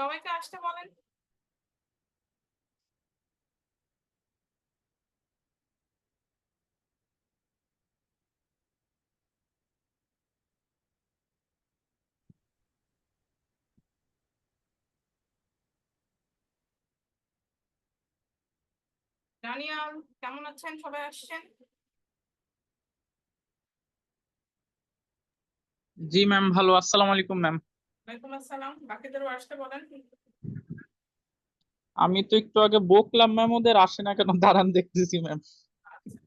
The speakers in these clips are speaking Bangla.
সবাইকে আসতে বলেন। ডানিয়াল, কেমন আছেন? সবাই আসছেন? জি ম্যাম, ভালো। আসসালামু আলাইকুম ম্যাম। ওয়ালাইকুম আসসালাম। বাকিদেরও আসতে বলেন। আমি তো একটু আগে বকলাম ম্যাম, ওদের আসে না কেন, দাঁড়ান দেখতেছি ম্যাম। আচ্ছা।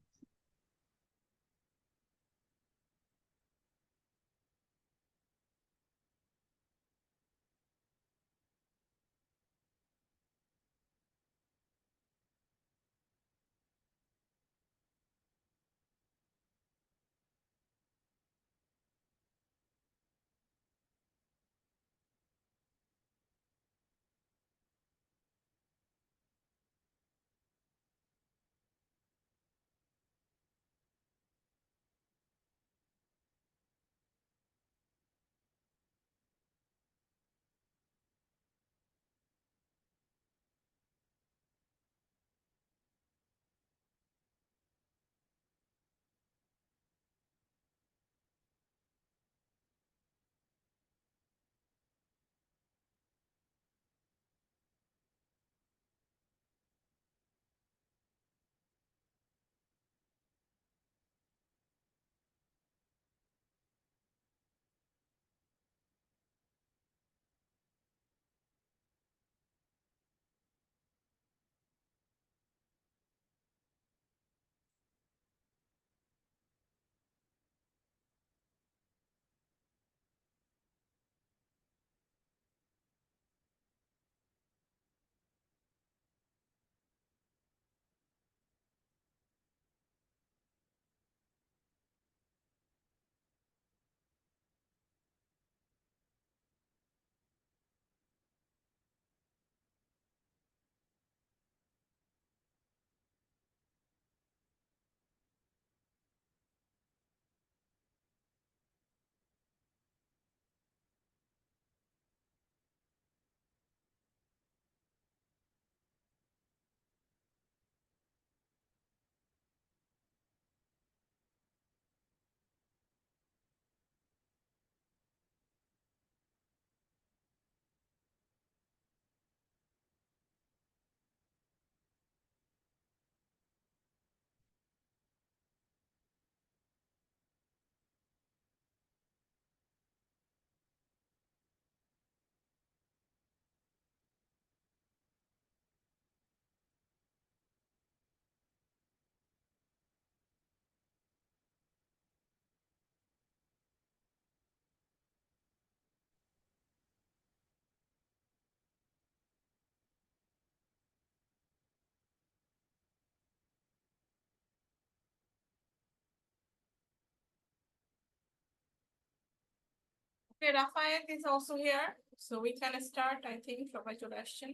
Okay, Rafael is also here, so we can start. I think সবাই চলে আসছেন।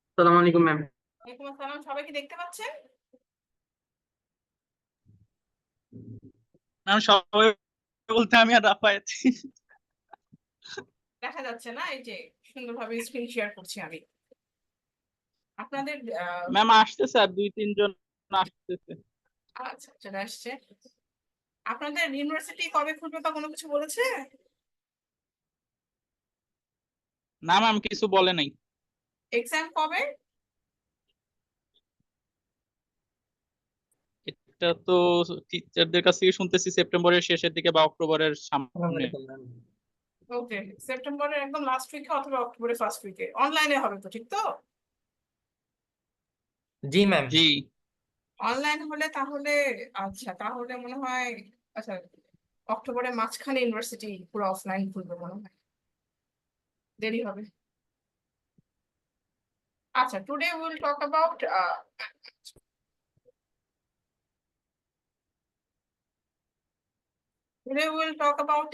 আসসালামু আলাইকুম ম্যাম। ওয়ালাইকুম আসসালাম। সবাই কি দেখতে পাচ্ছেন? ম্যাম সবাই বলতে আমি আর রাফায়েত। দেখা যাচ্ছে না? এই যে সুন্দরভাবে স্ক্রিন শেয়ার করছি আমি। আপনাদের ম্যাম আসতেছে, আর দুই তিনজন আসতেছে। আচ্ছা, চলে আসছে। আপনাদের ইউনিভার্সিটি কবে খুলবে বা কোনো কিছু বলেছে? না ম্যাম, কিছু বলে নাই। এক্সাম কবে? এটা তো টিচারদের কাছ থেকে শুনতেছি সেপ্টেম্বরের শেষের দিকে বা অক্টোবরের সামনে। ওকে, সেপ্টেম্বরের একদম লাস্ট উইকে অথবা অক্টোবরের ফার্স্ট উইকে অনলাইনে হবে তো, ঠিক তো? জি ম্যাম। জি। অনলাইন হলে তাহলে আচ্ছা, তাহলে মনে হয় আচ্ছা অক্টোবরের মাঝখানে ইউনিভার্সিটি পুরো অফলাইন খুলবে মনে হয়, দেরি হবে। আচ্ছা, today will talk about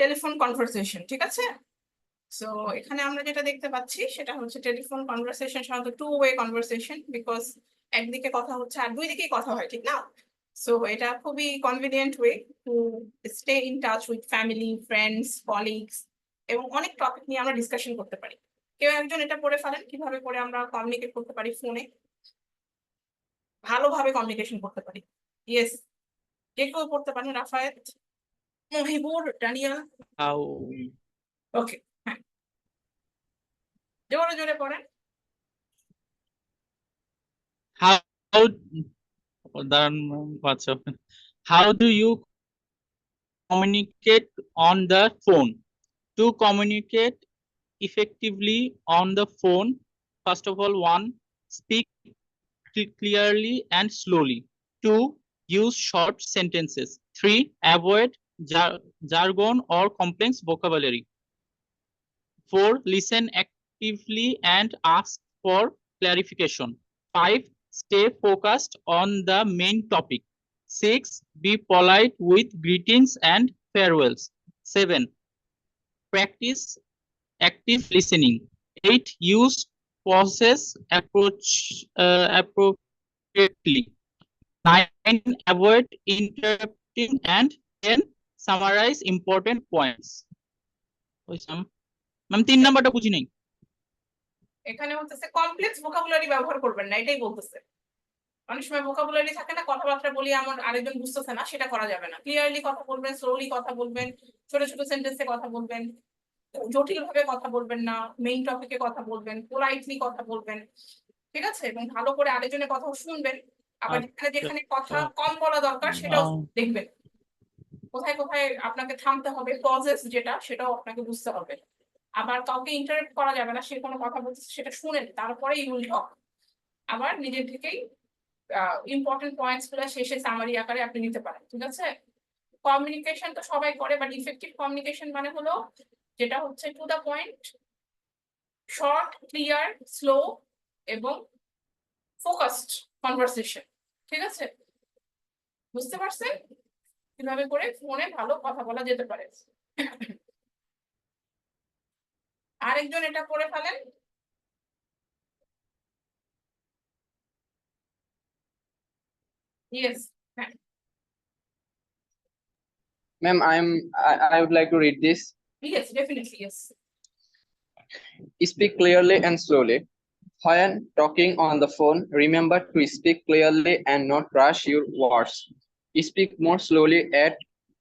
telephone conversation, ঠিক আছে? সো এখানে আমরা যেটা দেখতে পাচ্ছি সেটা হচ্ছে টেলিফোন কনভারসেশন সাধারণত টু ওয়ে কনভারসেশন, বিকজ একদিকে কথা হচ্ছে আর দুই দিকেই কথা হয়, ঠিক না? সো এটা খুবই convenient way to stay in touch with family, friends, colleagues, এবং অনেক টপিক নিয়ে আমরা ডিসকাশন করতে পারি। কেউ একজন এটা পড়ে ফেলেন কিভাবে করে আমরা কমিউনিকেট করতে পারি ফোনে, ভালোভাবে কমিউনিকেশন করতে পারি। ইয়েস, কে কেউ পড়তে পারেন? রাফায়েত, মহিবুর, ডানিয়াল। How ওকে, হ্যাঁ, জোরে জোরে পড়েন। how দাঁড়ান, আচ্ছা, how do you communicate on the phone? To communicate effectively on the phone, first of all, one, speak clearly and slowly. Two, use short sentences. Three, avoid jargon or complex vocabulary. Four, listen actively and ask for clarification. Five, stay focused on the main topic. Six, be polite with greetings and farewells. Seven, practice active listening. Eight, use pauses appropriately. Nine, avoid interrupting. And 10, summarize important points. Ma'am 3 নাম্বারটা বুঝি নাই। এখানে হচ্ছে কমপ্লেক্স ভোকাবুলারি ব্যবহার করবেন না, এটাই বলতেছে। অনেক সময় ভোকাবুলারি থাকে না, কথাবার্তা বলি আমার আরেকজন বুঝতেছে না, সেটা করা যাবে না। ক্লিয়ারলি কথা বলবেন, স্লোলি কথা বলবেন, ছোট ছোট সেন্টেন্সে কথা বলবেন, জটিল ভাবে কথা বলবেন না, মেইন টপিকে কথা বলবেন, পোলাইটলি কথা বলবেন, ঠিক আছে? এবং ভালো করে আরেকজনের কথা শুনবেন। আবার যেখানে কথা কম বলা দরকার সেটাও দেখবেন, কোথায় কোথায় আপনাকে থামতে হবে, পজেস যেটা, সেটাও আপনাকে বুঝতে হবে। আবার কাউকে ইন্টারাপ্ট করা যাবে না, সে কোনো কথা বলছে সেটা শুনেন, তারপরে ইউল টক। আবার নিজের থেকেই ইম্পর্টেন্ট পয়েন্টস গুলো শেষে সামারি আকারে আপনি নিতে পারেন, ঠিক আছে? কমিউনিকেশন তো সবাই করে, বাট ইফেক্টিভ কমিউনিকেশন মানে হলো যেটা হচ্ছে to the point, short, clear, slow এবং ফোকাসড কনভারসেশন, ঠিক আছে? বুঝতে পারছেন কিভাবে করে ফোনে ভালো কথা বলা যেতে পারে? আরেকজন এটা করে ফেলেন। ইয়েস, হ্যাঁ, Ma'am, I would like to read this. Yes, definitely, yes. Speak clearly and slowly. When talking on the phone, remember to speak clearly and not rush your words. Speak more slowly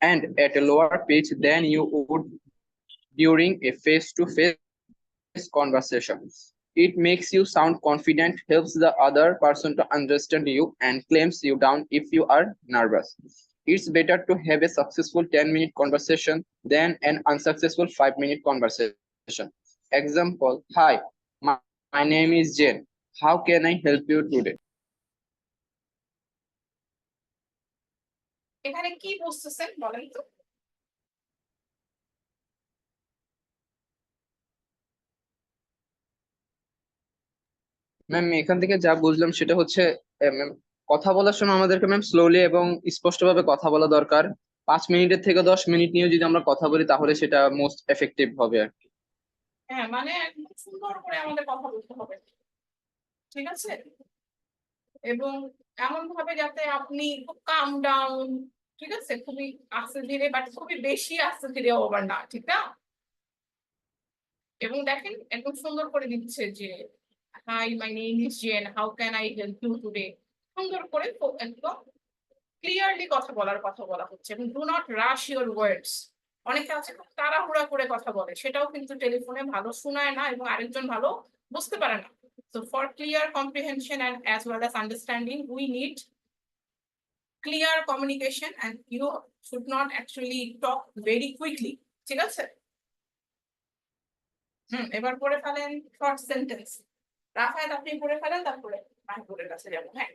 and at a lower pitch than you would during a face-to-face conversation. It makes you sound confident, helps the other person to understand you, and calms you down if you are nervous. It's better to have a successful 10-minute conversation than an unsuccessful 5-minute conversation. Example, hi, my name is Jane. How can I help you today? এখানে কি বুঝতেছেন বলেন তো? ম্যাম এখান থেকে যা বুঝলাম সেটা হচ্ছে ম্যাম, কথা বলার সময় আমাদেরকে ম্যাম স্লোলি এবং স্পষ্টভাবে কথা বলা দরকার। 5 মিনিটের থেকে 10 মিনিট নিয়ে যদি আমরা কথা বলি তাহলে সেটা মোস্ট এফেক্টিভ হবে আর কি। হ্যাঁ, মানে একদম সুন্দর করে আমাদের কথা বলতে হবে, ঠিক আছে? এবং এমন ভাবে যাতে আপনি খুব কাম ডাউন, ঠিক আছে, খুবই আস্তে ধীরে, বাট খুবই বেশি আস্তে ধীরে ওভার না, ঠিক না? এবং দেখেন একদম সুন্দর করে দিচ্ছে যে hi, my name is Jen, how can I help you today. সুন্দর করে একদম ক্লিয়ারলি কথা বলা হচ্ছে। এবং do not rush your words. অনেকে আছে খুব তাড়াহুড়া করে কথা বলে, সেটাও কিন্তু টেলিফোনে ভালো শোনায় না এবং আরেকজন ভালো বুঝতে পারে না। So for clear comprehension and as well as understanding, we need clear communication and you should not actually talk very quickly, ঠিক আছে? এবার পড়ে ফেলেন শর্ট সেন্টেন্স। রাফায়েত আপনি পড়ে ফেলেন, তারপরে মাহবুবের কাছে যাবো। হ্যাঁ,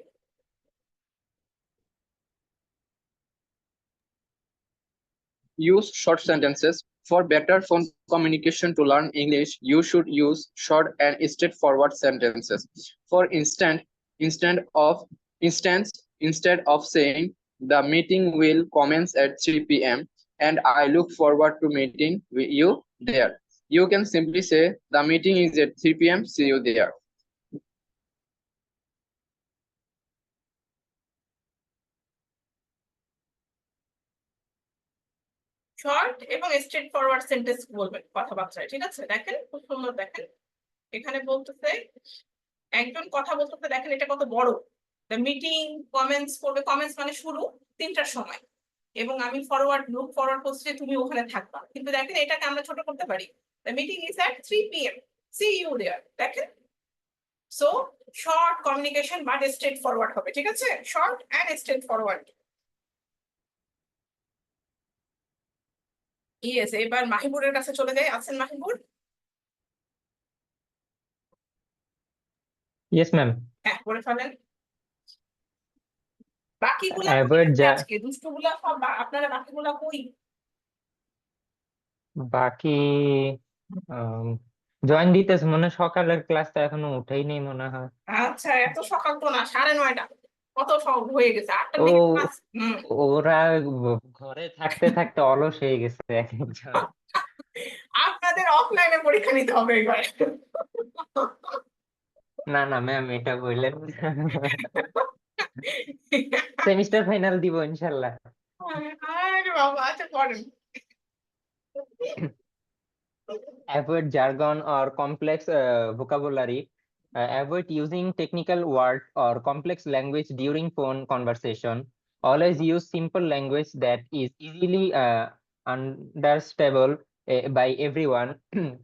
Use short sentences. For better phone communication to learn English, you should use short and straightforward sentences. For instance, instead of saying the meeting will commence at 3 p.m. and I look forward to meeting with you there, you can simply say the meeting is at 3 p.m. See you there. Short এবং স্ট্রেট ফরওয়ার্ড সেন্টেন্স বলবেন কথাবার্তায়, ঠিক আছে? দেখেন খুব সুন্দর, দেখেন এখানে বলতেছে একজন কথা বলতেছে, দেখেন এটা কত বড়। দ্য মিটিং কমেন্টস করবে, কমেন্টস মানে শুরু 3টার সময়, এবং আমি ফরওয়ার্ড লুক ফরওয়ার্ড করছি যে তুমি ওখানে থাকবা, কিন্তু দেখেন এটাকে আমরা ছোট করতে পারি, the meeting is at 3 PM, see you there, দেখেন। So short communication but straightforward হবে, ঠিক আছে? Short and straightforward. Yes, এবার মাহিবুরের কাছে চলে যাই। আছেন মাহিবুর? Yes, ma'am. হ্যাঁ, করে ফেলেন। বাকিগুলা কই Avoid আছে the আজকে? দুষ্টগুলা সব আপনারা বাকিগুলা কই? বাকি জয়েন দিতেছে মনে হয়, সকালের ক্লাসটা এখনো উঠেই নেই মনে হয়। আচ্ছা, এত সকাল তো না, 9:30, কত সব হয়ে গেছে, 8টার ও দিকে ক্লাস। ওরা ঘরে থাকতে থাকতে অলস হয়ে গেছে এক একজন। আপনাদের অফলাইনে পরীক্ষা নিতে হবে এবার। না না ম্যাম, এটা বললেন সেমিস্টার ফাইনাল দিব ইনশাল্লাহ। আরে বাবা, আচ্ছা পড়েন। Avoid jargon or complex vocabulary. Avoid using technical words or complex language during phone conversation. Always use simple language that is easily understandable by everyone.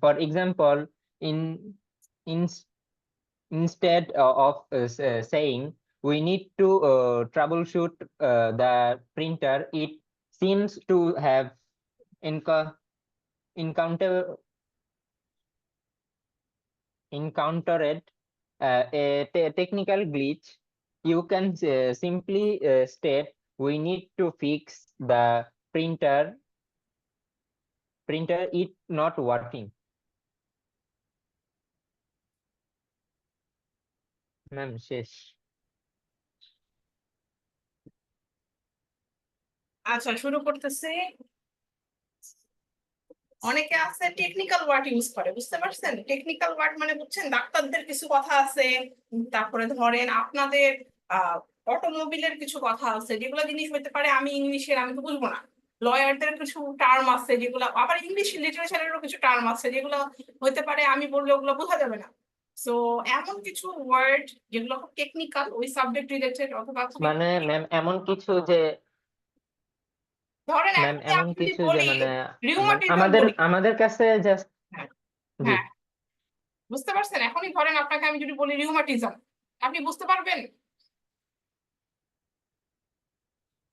For example, in instead of saying we need to troubleshoot the printer, it seems to have encountered a technical glitch. You can simply state we need to fix the printer it not working. Ma'am শেষ। আচ্ছা, শুরু করতেছি। অনেকে আছে টেকনিক্যাল ওয়ার্ড ইউজ করে, বুঝতে পারছেন? টেকনিক্যাল ওয়ার্ড মানে বুঝছেন, ডাক্তারদের কিছু কথা আছে, তারপরে ধরেন আপনাদের অটোমোবিলের কিছু কথা আছে, যেগুলো জিনিস হতে পারে আমি ইংলিশের আমি তো বুঝবো না। লয়ারদের কিছু টার্ম আছে যেগুলো, আবার ইংলিশ লিটারেচারেরও কিছু টার্ম আছে যেগুলো হতে পারে আমি বললে ওগুলো বোঝা যাবে না। সো এমন কিছু ওয়ার্ড যেগুলো খুব টেকনিক্যাল, ওই সাবজেক্ট রিলেটেড, অথবা মানে ম্যাম এমন কিছু যে ধরেন ম্যাম এখন এমন আমি যদি কিছু যে বলি মানে রিউমাটিজম আমাদের বলি। আমাদের কাছে জাস্ট হ্যাঁ জি হ্যাঁ, বুঝতে পারছেন? এখনই ধরেন আপনাকে আমি যদি বলি রিউমাটিজম, আপনি বুঝতে পারবেন?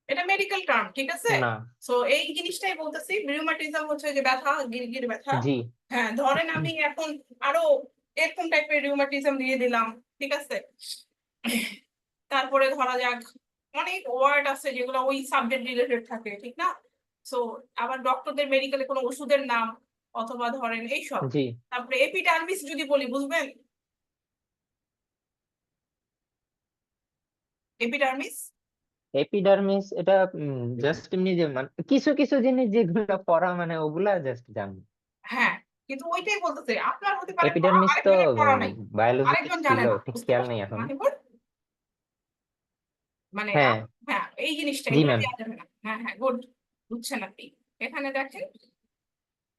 এটা মেডিকেল টার্ম, ঠিক আছে? না সো এই জিনিসটাই বলতেছি, রিউমাটিজম হচ্ছে যে ব্যথা, গিরগির ব্যথা। জি হ্যাঁ, ধরেন আমি এখন আরো এরকম টাইপের রিউমাটিজম দিয়ে দিলাম, ঠিক আছে? তারপরে ধরা যাক অনেক ওয়ার্ড আছে যেগুলো ওই সাবজেক্ট রিলেটেড থাকে, ঠিক না? সো আবার ডক্টরদের মেডিকেলে কোনো ওষুধের নাম, অথবা ধরেন এইসব। জি তারপরে এপিডার্মিস যদি বলি, বুঝবেন? এপিডার্মিস, এপিডার্মিস এটা জাস্ট এমনি যে কিছু কিছু জিনিস যেগুলো পড়া মানে ওগুলা জাস্ট জানি। হ্যাঁ, কিন্তু ওইটাই বলতেছে, আপনার হতে পারে পড়া, এপিডার্মিস তো আরেকজনের পড়া নাই, বায়োলজিতে আরেকজন ছিল, জানে না, ঠিক বুঝতে খেয়াল নেই পারছেন এখন। মাহিবুর? মানে হ্যাঁ হ্যাঁ, এই জিনিসটা জি এগুলো ম্যাম দেওয়া যাবে না। হ্যাঁ হ্যাঁ, গুড, বুঝছেন আপনি? এখানে দেখেন,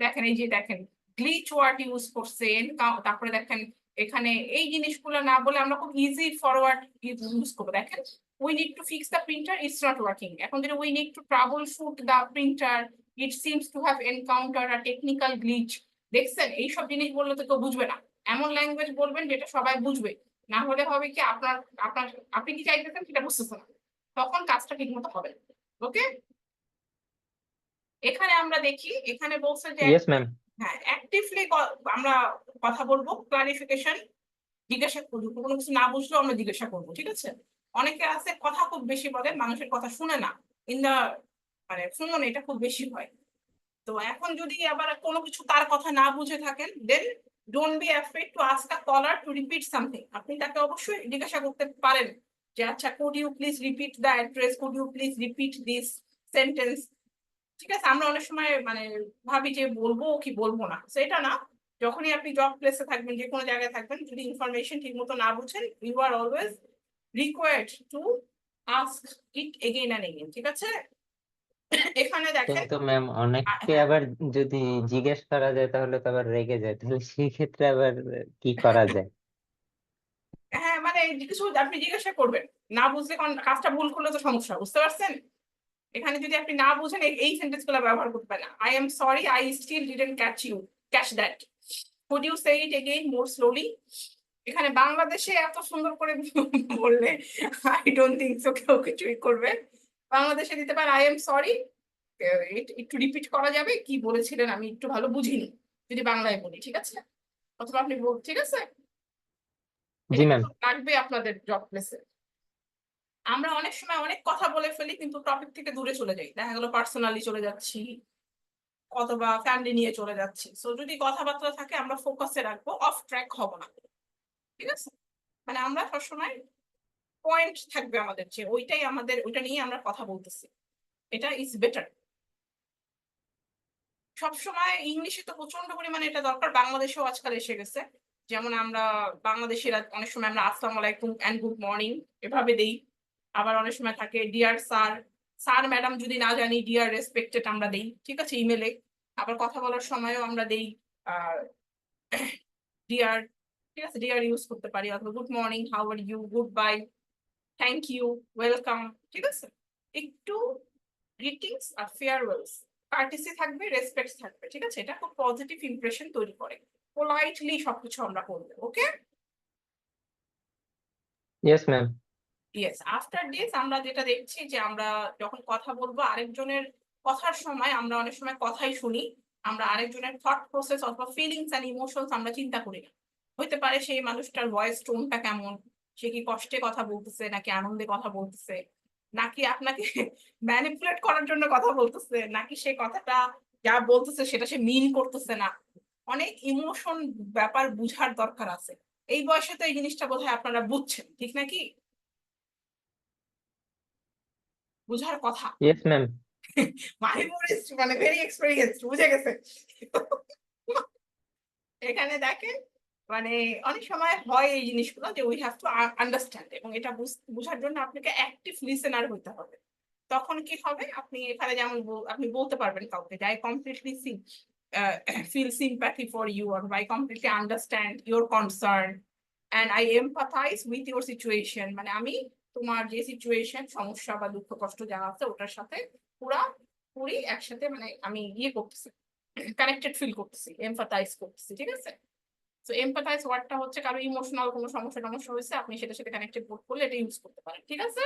দেখেন এই যে দেখেন গ্লিচ ওয়ার্ড ইউজ করছেন, তারপরে দেখেন এখানে এই জিনিসগুলো না বলে আমরা খুব ইজি ফরওয়ার্ড ইউজ করবো। দেখেন we need to fix the printer, it's not working. এখন যদি we need to trouble shoot the printer, it seems to have encounter a technical glitch. দেখছেন, এইসব জিনিস বললে তো কেউ বুঝবে না। এমন ল্যাঙ্গুয়েজ বলবেন যেটা সবাই বুঝবে, না হলে হবে কি আপনার আপনার আপনি কি চাইতেছেন সেটা বুঝতেছেন না, তখন কাজটা ঠিক মতো হবে। ওকে, এখানে আমরা দেখি, এখানে বলছে যে ইয়েস ম্যাম হ্যাঁ অ্যাক্টিভলি আমরা কথা বলবো, ক্লারিফিকেশন, জিজ্ঞাসা করবো, কোনো কিছু না বুঝলেও আমরা জিজ্ঞাসা করবো, ঠিক আছে? অনেকে আছে কথা খুব বেশি বলে, মানুষের কথা শুনে না, ইন দা মানে শুনুন, এটা খুব বেশি হয়। তো এখন যদি আবার কোনো কিছু তার কথা না বুঝে থাকেন, then don't be afraid to ask a caller to repeat something. আপনি তাকে অবশ্যই জিজ্ঞাসা করতে পারেন যে আচ্ছা, could you please repeat the address, could you please repeat this sentence. ঠিক আছে, আমরা অনেক সময় মানে ভাবি যে বলবো কি বলবো না, সেটা না। যখনই আপনি জব প্লেসে থাকবেন, যে কোনো জায়গায় থাকবেন, যদি ইনফরমেশন ঠিক মতো না বুঝেন, you are always required to ask it again and again, ঠিক আছে? এখানে দেখেন কিন্তু ম্যাম অনেককে হ্যাঁ আবার যদি জিজ্ঞেস করা যায় তাহলে তো আবার রেগে যায়, তাহলে সেই ক্ষেত্রে আবার কি করা যায়? হ্যাঁ মানে কিছু আপনি জিজ্ঞাসা করবেন, না বুঝলে কাজটা ভুল করলে তো সমস্যা, বুঝতে পারছেন? এখানে যদি আপনি না বুঝেন এই সেন্টেন্স গুলো ব্যবহার করবেন না। I am sorry, I still didn't catch that, could you say it again more slowly. এখানে বাংলাদেশে এত সুন্দর করে বললে আই ডোন্ট থিঙ্ক সো কেউ কিছুই করবে। বাংলাদেশে দিতে পারে আই এম সরি, একটু রিপিট করা যাবে কি বলেছিলেন, আমি একটু ভালো বুঝিনি, যদি বাংলায় বলি, ঠিক আছে? অথবা আপনি ঠিক আছে, জি এটা ম্যাম। কিন্তু লাগবে আপনাদের জব প্লেসে। আমরা অনেক সময় অনেক কথা বলে ফেলি কিন্তু টপিক থেকে দূরে চলে যাই, দেখা গেল পার্সোনালি চলে যাচ্ছি অথবা ফ্যামিলি নিয়ে চলে যাচ্ছি। সো যদি কথাবার্তা থাকে আমরা ফোকাসে রাখবো, অফ ট্র্যাক হব না, ঠিক আছে? মানে আমরা সবসময় পয়েন্ট থাকবে আমাদের, যে ওইটাই আমাদের, ওইটা নিয়ে আমরা কথা বলতেছি, এটা ইজ বেটার। সবসময় ইংলিশে তো প্রচন্ড পরিমাণে এটা দরকার, বাংলাদেশেও আজকাল এসে গেছে। যেমন আমরা বাংলাদেশিরা অনেক সময় আমরা আসসালামু আলাইকুম এন্ড গুড মর্নিং এভাবে দেই। আবার অনেক সময় থাকে ডিয়ার স্যার, স্যার ম্যাডাম যদি না জানি ডিয়ার রেসপেক্টেড আমরা দেই, ঠিক আছে, ইমেলে। আবার কথা বলার সময়ও আমরা দেই ডিয়ার, ঠিক আছে, ডিয়ার ইউজ করতে পারি, অথবা good morning, how are you, good bye, thank you, welcome, ঠিক আছে? একটু গ্রিটিংস আর ফেয়ারওয়েলস, কার্টিসি থাকবে, রেসপেক্ট থাকবে, ঠিক আছে? এটা খুব পজিটিভ ইমপ্রেশন তৈরি করে। পোলাইটলি সবকিছু আমরা করবো, okay? Yes ma'am. Yes, after this আমরা যেটা দেখছি যে আমরা যখন কথা বলবো আরেকজনের কথার সময় আমরা অনেক সময় কথাই শুনি, আমরা আরেকজনের থট প্রসেস অথবা ফিলিংস এন্ড ইমোশনস আমরা চিন্তা করি না। হইতে পারে সেই মানুষটার ভয়েস টোনটা কেমন, সে কি কষ্টে কথা বলতেছে নাকি আনন্দে কথা বলতেছে, নাকি আপনাকে ম্যানিপুলেট করার জন্য কথা বলতেছে, নাকি সে কথাটা যা বলতেছে সেটা সে মিন করতেছে না। অনেক ইমোশন ব্যাপার বুঝার দরকার আছে। এই বয়সে তো এই জিনিসটা বোধহয় আপনারা বুঝছেন, ঠিক নাকি? বুঝার কথা। Yes ma'am. মাহিমুর মানে ভেরি এক্সপেরিয়েন্স, বুঝে গেছে। এখানে দেখেন মানে অনেক সময় হয় এই জিনিসগুলো যে উই হ্যাভ টু আন্ডারস্ট্যান্ড, এবং এটা বুঝার জন্য আপনাকে অ্যাক্টিভ লিসেনার হইতে হবে। তখন কি হবে, আপনি এখানে যেমন আপনি বলতে পারবেন কাউকে যে I completely feel sympathy for you, or I completely understand your concern and I empathize with your situation, মানে আমি তোমার যে সিচুয়েশন, সমস্যা বা দুঃখ কষ্ট যা আছে ওটার সাথে পুরি একসাথে, মানে আমি ইয়ে করতেছি, কানেক্টেড ফিল করতেছি, এমফাথাইজ করতেছি, ঠিক আছে? তো এমপাথাইজ ওয়ার্ডটা হচ্ছে কারো ইমোশনাল কোনো সমস্যা হয়েছে, আপনি সেটার সাথে কানেক্টেড বোধ করলে এটা ইউজ করতে পারেন, ঠিক আছে?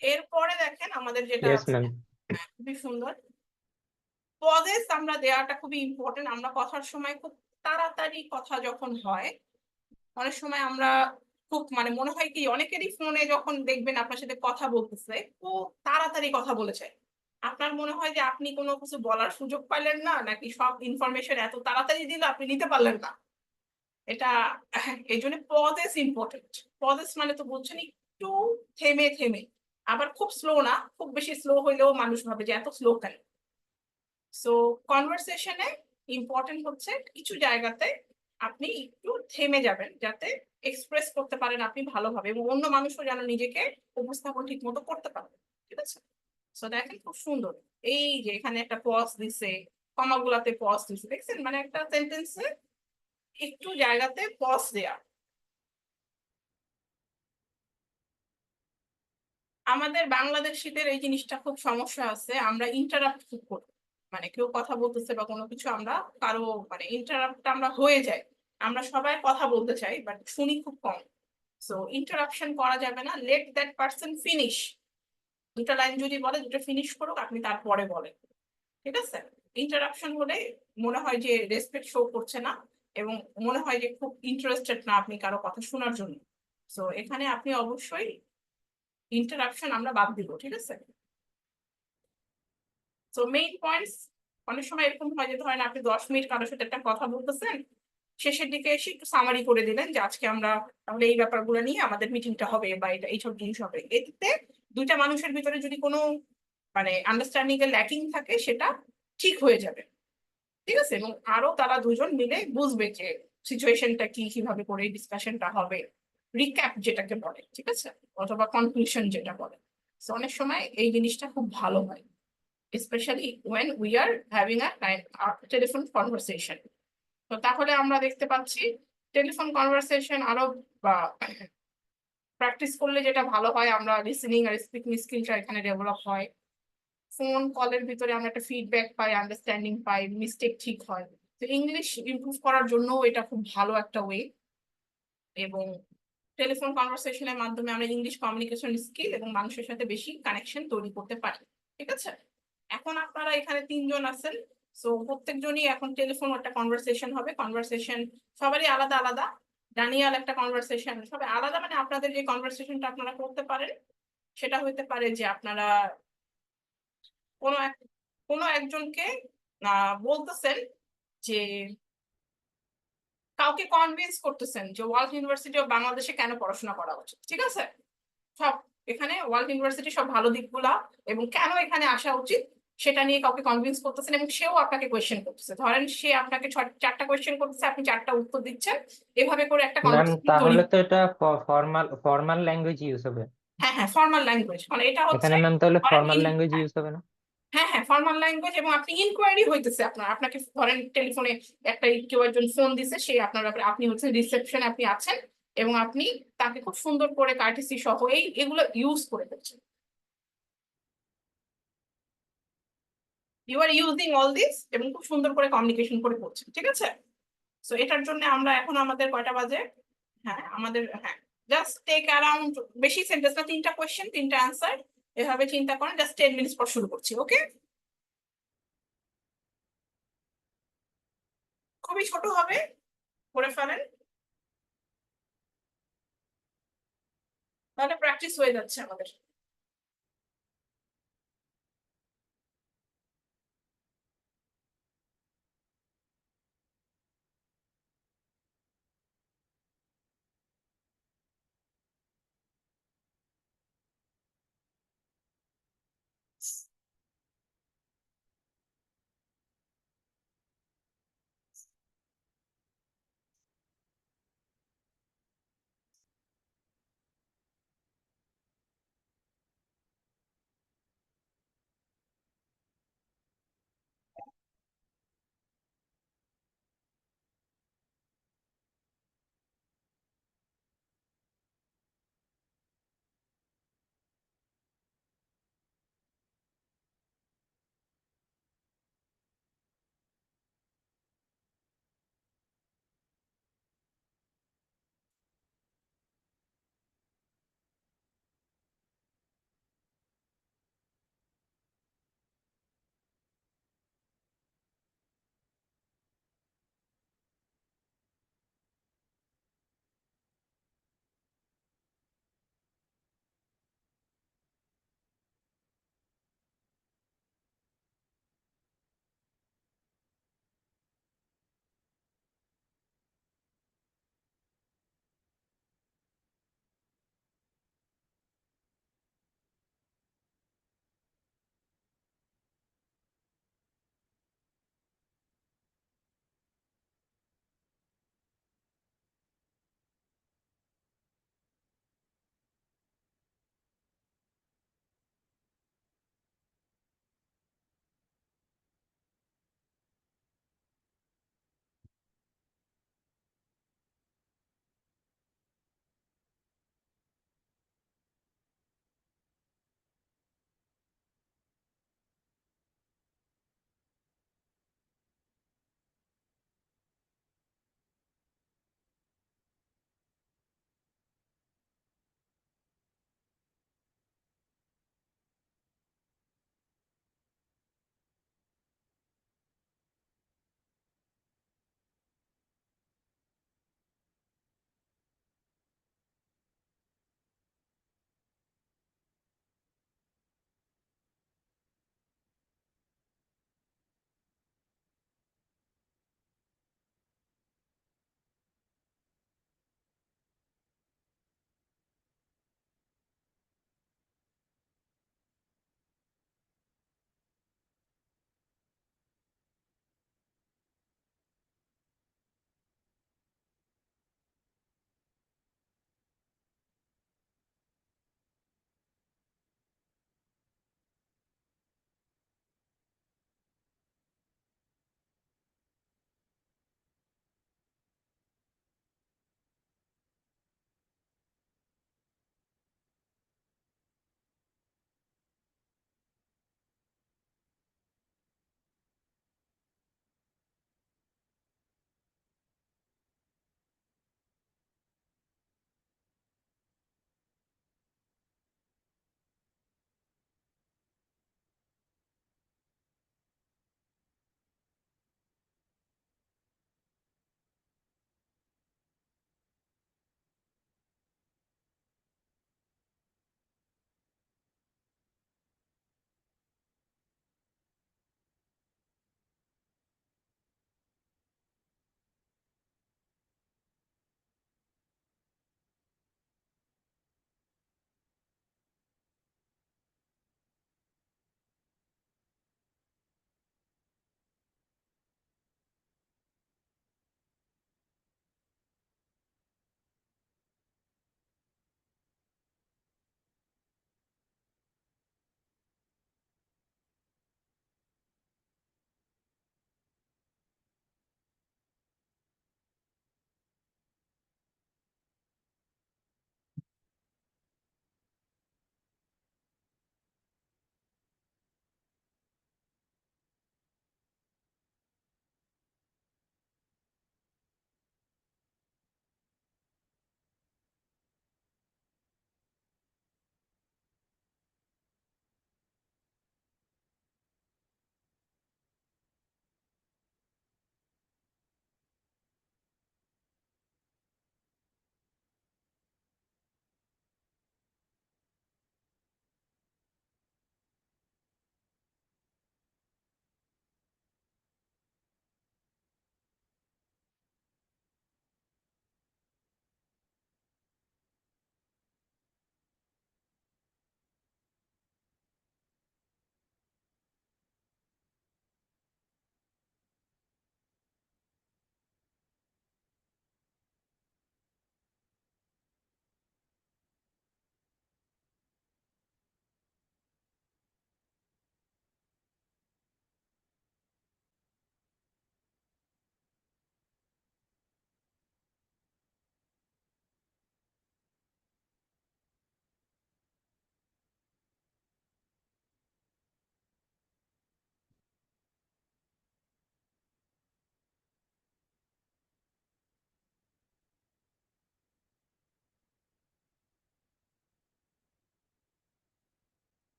এরপরে দেখেন আমাদের যেটা ইয়েস আছে, ম্যাম। খুবই সুন্দর, পজেস আমরা দেওয়াটা খুবই ইম্পর্টেন্ট। আমরা কথার সময় খুব তাড়াতাড়ি কথা যখন হয়, অনেক সময় আমরা খুব মানে মনে হয় কি অনেকেরই ফোনে যখন দেখবেন আপনার সাথে কথা বলতেছে খুব তাড়াতাড়ি কথা বলেছে, আপনার মনে হয় যে আপনি কোনো কিছু বলার সুযোগ পাইলেন না, নাকি সব ইনফরমেশন এত তাড়াতাড়ি দিলে আপনি নিতে পারলেন না। এটা এই জন্য পজেস ইম্পর্টেন্ট। পজেস মানে তো বুঝছেন, একটু থেমে থেমে, আবার খুব স্লো না, খুব বেশি স্লো হইলেও মানুষ ভাবে যে এত স্লো কেন। সো কনভারসেশনে ইম্পর্টেন্ট হচ্ছে কিছু জায়গাতে আপনি একটু থেমে যাবেন, যাতে এক্সপ্রেস করতে পারেন আপনি ভালোভাবে, এবং অন্য মানুষও যেন নিজেকে উপস্থাপন ঠিক মতো করতে পারে, ঠিক আছে? সো দেখেন খুব সুন্দর, এই যে এখানে একটা পজ দিছে, কমাগুলাতে পজ দিছে, দেখছেন? মানে একটা সেন্টেন্সে একটু জায়গাতে পজ দেয়া। আমাদের বাংলাদেশিদের এই জিনিসটা খুব সমস্যা আছে, আমরা ইন্টারাপ্ট খুব করি, মানে কেউ কথা বলতেছে বা কোনো কিছু আমরা কারো মানে ইন্টারাপ্ট আমরা হয়ে যায়, আমরা সবাই কথা বলতে চাই বাট শুনি খুব কম। সো ইন্টারাপশন করা যাবে না, লেট দ্যাট পারসন ফিনিশ, দুটো লাইন যদি বলে দুটো ফিনিশ করুক, আপনি তারপরে বলেন, ঠিক আছে? ইন্টারাপশন হলে মনে হয় যে রেসপেক্ট শো করছে না, এবং মনে হয় যে খুব ইন্টারেস্টেড না আপনি কারো কথা শোনার জন্য। সো এখানে আপনি অবশ্যই ইন্টারাপশন আমরা বাদ দিব, ঠিক আছে? সো মেইন পয়েন্টস, অনেক সময় এরকম হয় যে ধরেন আপনি 10 মিনিট কারোর সাথে একটা কথা বলতেছেন, শেষের দিকে এসে একটু সামারি করে দিলেন যে আজকে আমরা তাহলে এই ব্যাপারগুলো নিয়ে আমাদের মিটিংটা হবে বা এটা এইসব জিনিস হবে। এতে দুইটা মানুষের ভিতরে যদি কোনো মানে আন্ডারস্ট্যান্ডিং এর ল্যাকিং থাকে সেটা ঠিক হয়ে যাবে, ঠিক আছে? এবং আরো তারা দুজন মিলে বুঝবে যে সিচুয়েশনটা কি, কিভাবে করে ডিসকাশনটা হবে, রিক্যাপ যেটাকে বলে, ঠিক আছে, অথবা কনক্লুশন যেটা বলে। So অনেক সময় এই জিনিসটা খুব ভালো হয়, specially when we are having a telephone conversation. তো তাহলে আমরা দেখতে পাচ্ছি টেলিফোন কনভারসেশন আরো প্র্যাকটিস করলে যেটা ভালো হয়, আমরা লিসেনিং আর স্পিকিং স্কিলটা এখানে ডেভেলপ হয়। ফোন কলের ভিতরে আমরা একটা ফিডব্যাক পাই, আন্ডারস্ট্যান্ডিং পাই, মিস্টেক ঠিক হয়। তো ইংলিশ ইমপ্রুভ করার জন্য এটা খুব ভালো একটা ওয়ে। এবং টেলিফোন কনভারসেশনের মাধ্যমে আমরা ইংলিশ কমিউনিকেশন স্কিল এবং মানুষের সাথে বেশি কানেকশন তৈরি করতে পারি। ঠিক আছে, এখন আপনারা এখানে 3 জন আছেন, সো প্রত্যেকজনই এখন টেলিফোন একটা কনভারসেশন হবে। কনভারসেশন সবারই আলাদা আলাদা। ডানিয়াল একটা কনভারসেশন, সবাই আলাদা, মানে আপনাদের যে কনভারসেশনটা আপনারা করতে পারেন সেটা হইতে পারে যে আপনারা কোনো এক কোনো একজনকে বলতেছেন যে, কাউকে কনভিন্স করতেছেন যে ওয়ার্ল্ড ইউনিভার্সিটি অফ বাংলাদেশে কেন পড়াশোনা করা উচিত। ঠিক আছে, সব এখানে ওয়ার্ল্ড ইউনিভার্সিটি সব ভালো দিকগুলা এবং কেন এখানে আসা উচিত সেটা নিয়ে কাউকে কনভিন্স করতেছেন, এবং সেও আপনাকে কোয়েশ্চেন করতেছে। ধরেন সে আপনাকে 4টা কোয়েশ্চেন করতেছে, আপনি 4টা উত্তর দিচ্ছেন, এভাবে করে একটা ম্যাম কনভারসেশন তৈরি। তাহলে তো এটা ফর্মাল ল্যাঙ্গুয়েজ ইউজ হবে। হ্যাঁ হ্যাঁ, ফর্মাল ল্যাঙ্গুয়েজ, মানে এটা হচ্ছে এখানে ম্যাম তাহলে ধরেন ফর্মাল ল্যাঙ্গুয়েজ ইউজ হবে না? হ্যাঁ হ্যাঁ, ফর্মাল ল্যাঙ্গুয়েজ। এবং আপনি ইনকোয়ারি হইতেছে আপনাকে ধরেন টেলিফোনে একটা কেউ একজন ফোন দিছে, সে আপনার ব্যাপারে, আপনি হচ্ছেন রিসেপশনে আপনি আছেন এবং আপনি তাকে খুব সুন্দর করে কার্টেসি সহ এগুলো ইউজ করে ফেলছেন। You are using all this এবং খুব সুন্দর করে কমিউনিকেশন করে করছেন। ঠিক আছে, সো এটার জন্য আমরা এখন আমাদের কয়টা বাজে, হ্যাঁ আমাদের, হ্যাঁ জাস্ট টেক অ্যারাউন্ড, বেশি সেন্টেন্স না, 3টা কোয়েশ্চেন 3টা অ্যান্সার, এভাবে চিন্তা করেন। জাস্ট 10 মিনিটস পর শুরু করছি, ওকে? খুবই ছোট হবে, করে ফেলেন, তাহলে প্র্যাকটিস হয়ে যাচ্ছে আমাদের।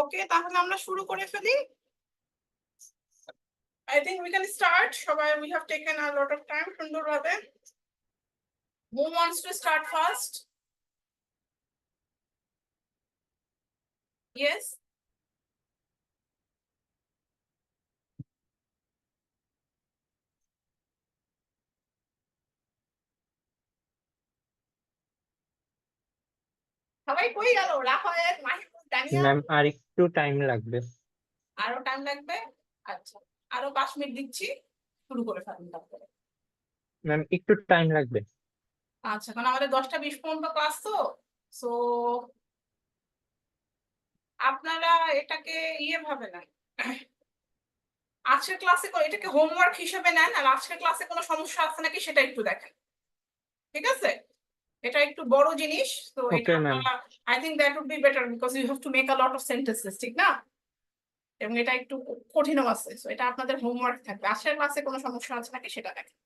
ওকে, তাহলে আমরা শুরু করে ফেলি। I think we can start. সবাই, we have taken a lot of time সুন্দরভাবে। Who wants to start first? Yes. সবাই কই গেল? রাফায়েল, মাহিবুল, দানিয়া? ম্যাম আর একটু টাইম লাগবে। আরো টাইম লাগবে? আচ্ছা, আরো 5 মিনিট দিচ্ছি, শুরু করে ফেলুন তারপরে। ম্যাম একটু টাইম লাগবে। আচ্ছা, কারণ আমাদের 10টা 20 পর্যন্ত ক্লাস তো, সো আপনারা এটাকে ইয়ে ভাবে না, আজকের ক্লাসে এটাকে হোমওয়ার্ক হিসেবে নেন, আর আজকের ক্লাসে কোনো সমস্যা আছে নাকি সেটা একটু দেখেন, ঠিক আছে? এটা একটু বড় জিনিস, তো এটা ওকে ম্যাম। আপনারা, I think that would be better because you have to make a lot of sentences, ঠিক না? এবং এটা একটু কঠিনও আছে, তো এটা আপনাদের হোমওয়ার্ক থাকবে। আজকের ক্লাসে কোনো সমস্যা আছে নাকি সেটা দেখেন।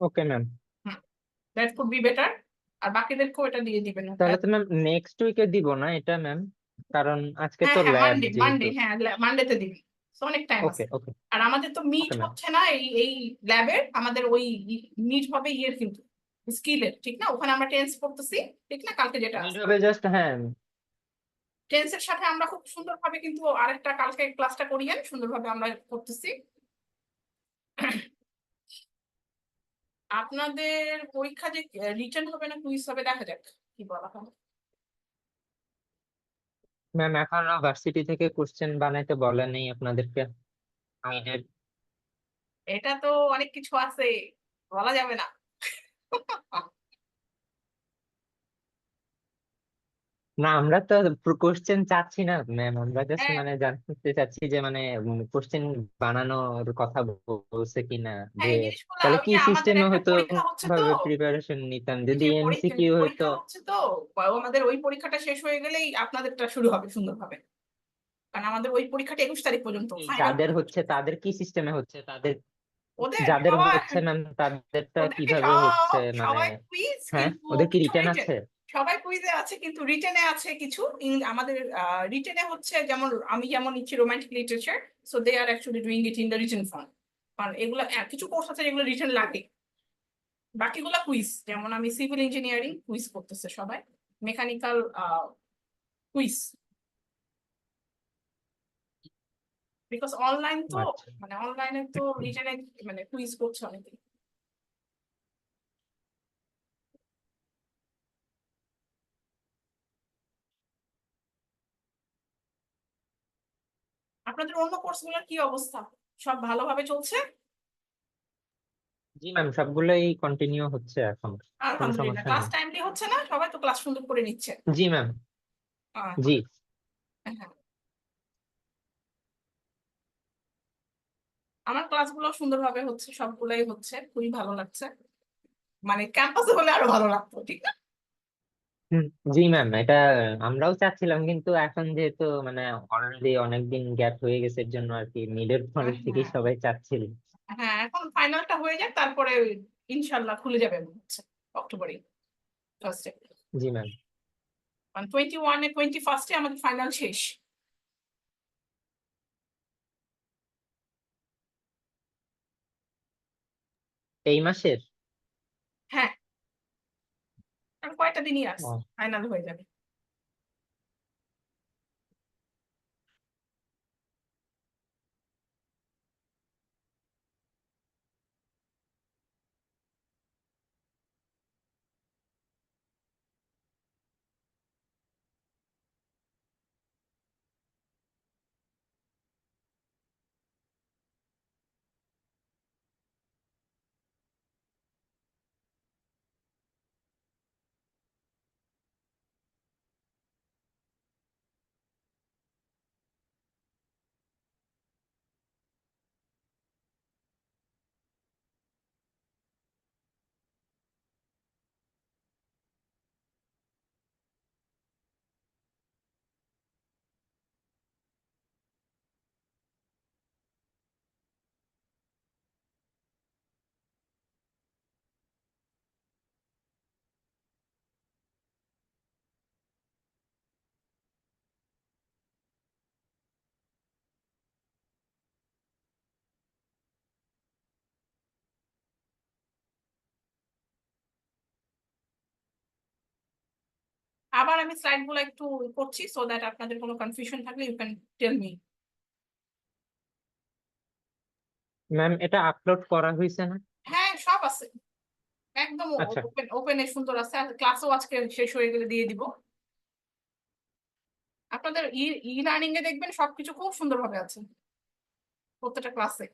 Okay ma'am. That could be better. আর বাকিদেরকেও এটা দিয়ে দিবেন। তাহলে তো ম্যাম নেক্সট উইকে দিব না এটা ম্যাম, কারণ আজকে হ্যাঁ তো হ্যাঁ, ল্যাব মানডে যেহেতু। হ্যাঁ, মানডেতে দিবি, তো অনেক টাইম ওকে আছে। ওকে আর আমাদের তো মিট ওকে ম্যাম। হচ্ছে না এই ল্যাবের, আমাদের ওই মিট হবে ইয়ের, কিন্তু স্কিলের, ঠিক না? ওখানে আমরা টেন্স পড়তেছি, ঠিক না? কালকে যেটা নিড আছে হবে জাস্ট, হ্যাঁ। টেন্সের সাথে আমরা খুব সুন্দরভাবে কিন্তু আরেকটা কালকে ক্লাসটা করিয়েন, সুন্দরভাবে আমরা করতেছি। আপনাদের পরীক্ষা যে রিটেন হবে না কুইজ হবে, দেখা যাক কি বলা হয়। ম্যাম এখনো ভার্সিটি থেকে কোশ্চেন বানাইতে বলে নেই আপনাদেরকে মিডের। এটা তো অনেক কিছু আছে, বলা যাবে না। না আমরা তো কোশ্চেন চাচ্ছি না ম্যাম, আমরা জাস্ট হ্যাঁ মানে জানতে চাচ্ছি যে মানে কোশ্চেন বানানোর কথা বলছে কিনা, যে হ্যাঁ, এই জিনিসগুলো তাহলে ওই কি যে আমাদের সিস্টেমে একটা হয়তো পরীক্ষা হচ্ছে তো, ভাবে প্রিপারেশন নিতাম এই যদি যে এমসিকিউ হয়তো। পরীক্ষা হচ্ছে তো, বা আমাদের ওই পরীক্ষাটা শেষ হয়ে গেলেই আপনাদেরটা শুরু হবে সুন্দরভাবে। কারণ আমাদের ওই পরীক্ষাটা 21 তারিখ পর্যন্ত ফাইনাল। যাদের হচ্ছে তাদের কি সিস্টেমে হচ্ছে, তাদের ওদের যাদের সবাই, হচ্ছে ম্যাম তাদেরটা ওদেরকে কিভাবে হচ্ছে মানে? সবাই কুইজ, হ্যাঁ কিন্তু ওদের কি কিছু রিটার্ন রিটেন। আছে? সবাই কুইজে আছে, কিন্তু রিটেনে আছে কিছু। আমাদের রিটেনে হচ্ছে, যেমন আমি যেমন নিচ্ছি romantic literature, so they are actually doing it in the written form. কারণ এগুলো কিছু কোর্স আছে যেগুলো রিটেন লাগে, বাকিগুলো কুইজ। যেমন আমি সিভিল ইঞ্জিনিয়ারিং কুইজ করতেছে সবাই, মেকানিক্যাল কুইজ, বিকজ অনলাইন তো, আচ্ছা মানে অনলাইনে তো রিটেনে মানে কুইজ করছে অনেকে। আপনাদের অন্য কোর্সগুলোর কি অবস্থা? সব ভালোভাবে চলছে? জি ম্যাম, সবগুলোই কন্টিনিউ হচ্ছে এখন, কোনো আলহামদুলিল্লাহ। সমস্যা ক্লাস নেই। টাইমলি হচ্ছে না? সবাই তো ক্লাস সুন্দর করে নিচ্ছে? জি ম্যাম। আহ, জি হ্যাঁ, আমার ক্লাসগুলো সুন্দরভাবে হচ্ছে, সবগুলাই হচ্ছে, খুবই ভালো লাগছে। মানে ক্যাম্পাসে হলে আরো ভালো লাগতো, ঠিক না? হুম, জি ম্যাম এটা আমরাও চাচ্ছিলাম, কিন্তু এখন যেহেতু মানে অলরেডি অনেকদিন গ্যাপ হয়ে গেছে এর জন্য আর কি মিডের পরের থেকেই হ্যাঁ সবাই চাচ্ছিল। হ্যাঁ, এখন ফাইনালটা হয়ে যাক, তারপরে ইনশাল্লাহ খুলে যাবে মনে হচ্ছে অক্টোবরে ফার্স্টে। জি ম্যাম। মানে 21-এ 21স্টে আমাদের ফাইনাল শেষ। এই মাসের? হ্যাঁ, আর কয়টা দিনই আছে, ও, ফাইনাল হয়ে যাবে। আবার আমি স্লাইড গুলো একটু করছি সো দ্যাট আপনাদের কোনো কনফিউশন থাকলে you can tell me. Ma'am এটা আপলোড করা হয়েছে না? হ্যাঁ সব আছে, একদম আচ্ছা। ওপেন ওপেনে সুন্দর আছে, আর ক্লাসও আজকে শেষ হয়ে গেলে দিয়ে দিব। আপনাদের ই লার্নিং এ দেখবেন সবকিছু খুব সুন্দরভাবে আছে প্রত্যেকটা ক্লাসে।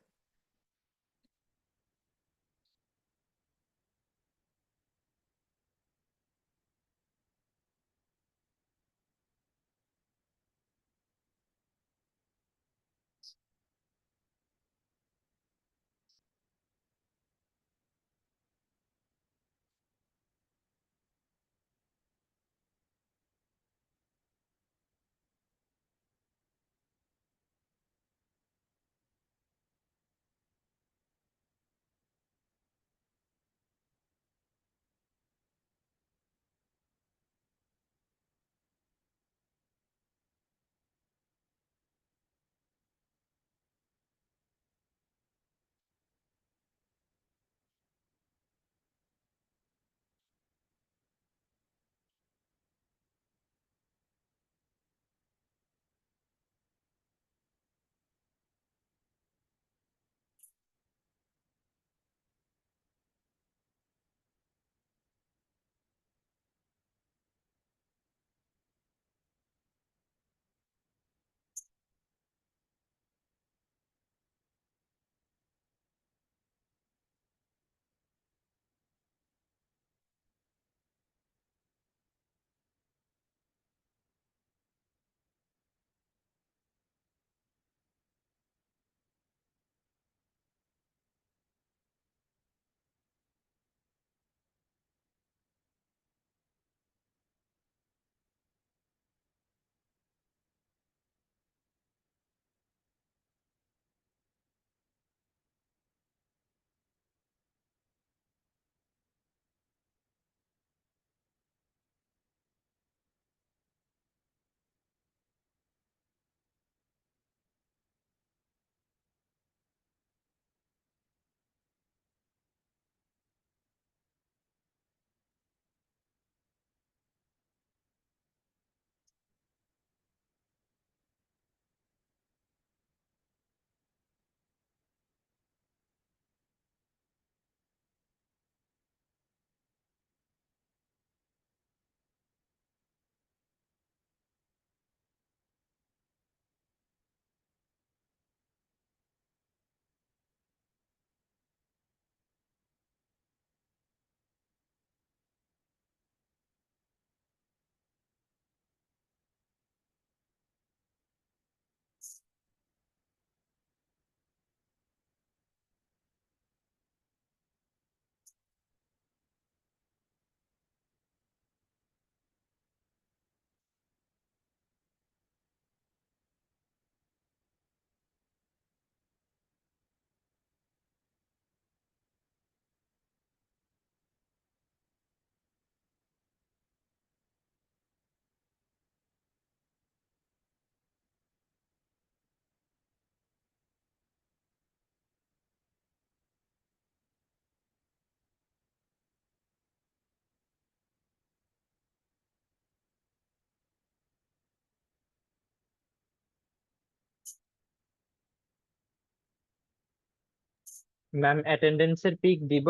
ম্যাম অ্যাটেন্ডেন্সের পিক দিব?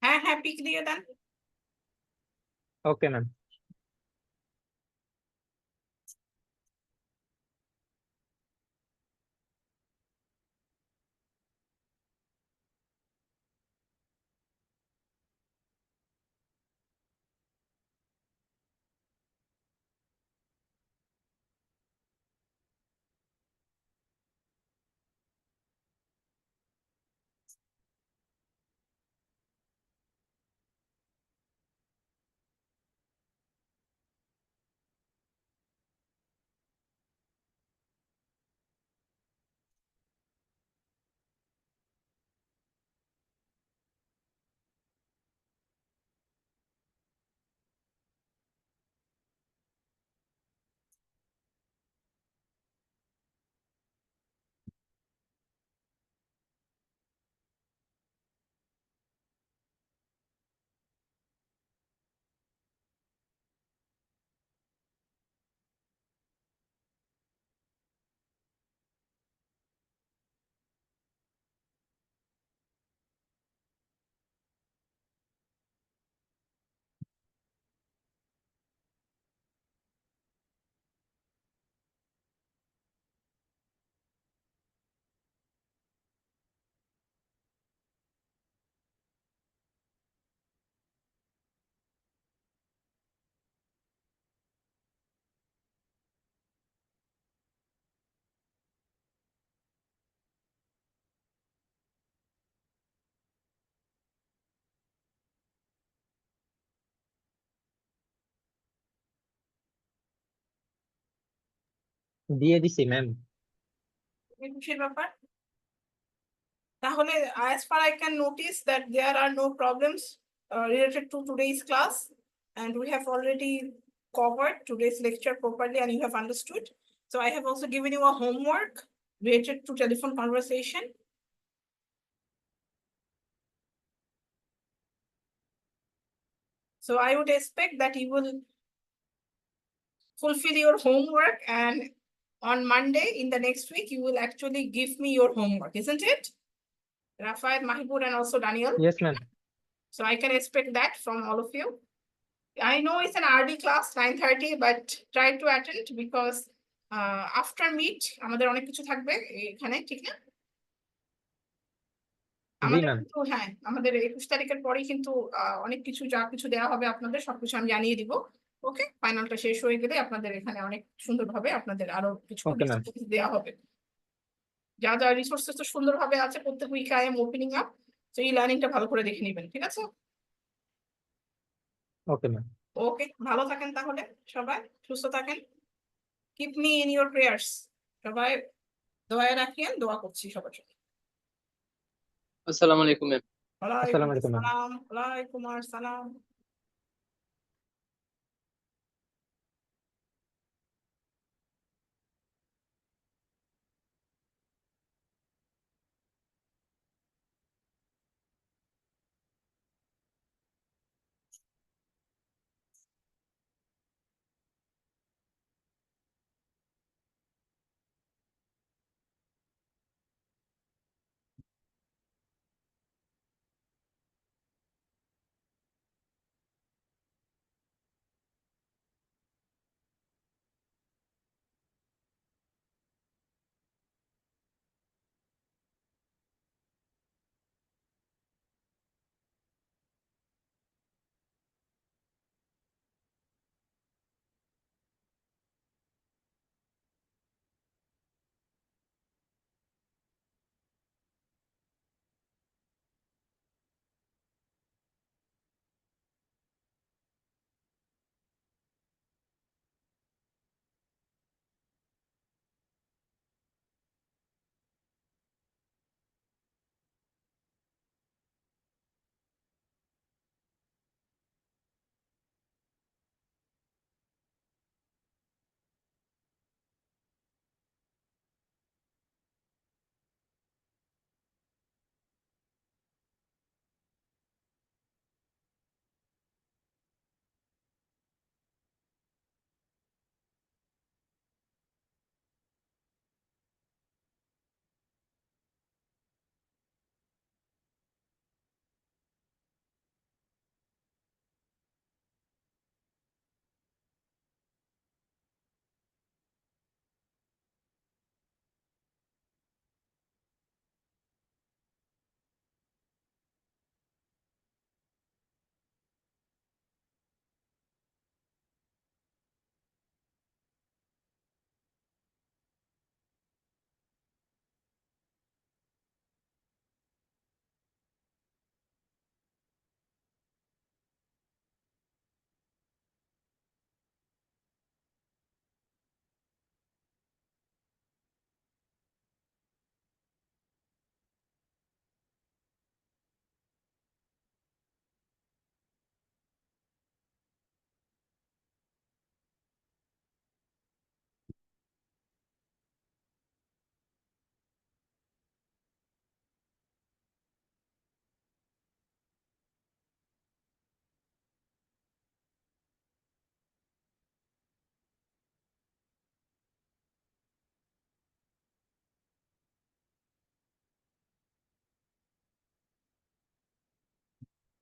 হ্যাঁ হ্যাঁ পিক দিয়ে দেন। Okay ma'am. দিয়ে দিছি ম্যাম। এই খুশির ব্যাপার। তাহলে as far I can notice that there are no problems related to today's class, and we have already covered today's lecture properly and you have understood. So I have also given you a homework related to telephone conversation. So I would expect that you will fulfill your homework, and on Monday in the next week, you will actually give me your homework, isn't it? Rafael, Mahbub, and also Daniel. Yes, ma'am. So I can expect that from all of you. I know it's an RD class, 9:30, but try to attend because after meet, আমাদের অনেক কিছু থাকবে এখানে, ঠিক না? জি আমাদের ম্যাম। কিন্তু হ্যাঁ, আমাদের 21 তারিখের পরেই কিন্তু অনেক কিছু যা কিছু দেওয়া হবে আপনাদের সবকিছু আমি জানিয়ে দিব। ওকে, ফাইনালটা শেষ হয়ে গেলে আপনাদের এখানে অনেক সুন্দরভাবে আপনাদের আরো কিছু Okay, ma'am. দেওয়া হবে। যা যা রিসোর্সেস তো সুন্দরভাবে আছে, প্রত্যেক week I am opening up, তো এই লার্নিংটা ভালো করে দেখে নেবেন, ঠিক আছে? Okay ma'am. ওকে, ভালো থাকেন তাহলে সবাই, সুস্থ থাকেন। Keep me in your prayers, সবাই দোয়ায় রাখিয়েন, দোয়া করছি সবার জন্য। আসসালামু আলাইকুম ম্যাম। ওয়ালাইকুম আসসালামু আলাইকুম ম্যাম। আসসালাম, ওয়ালাইকুম আসসালাম।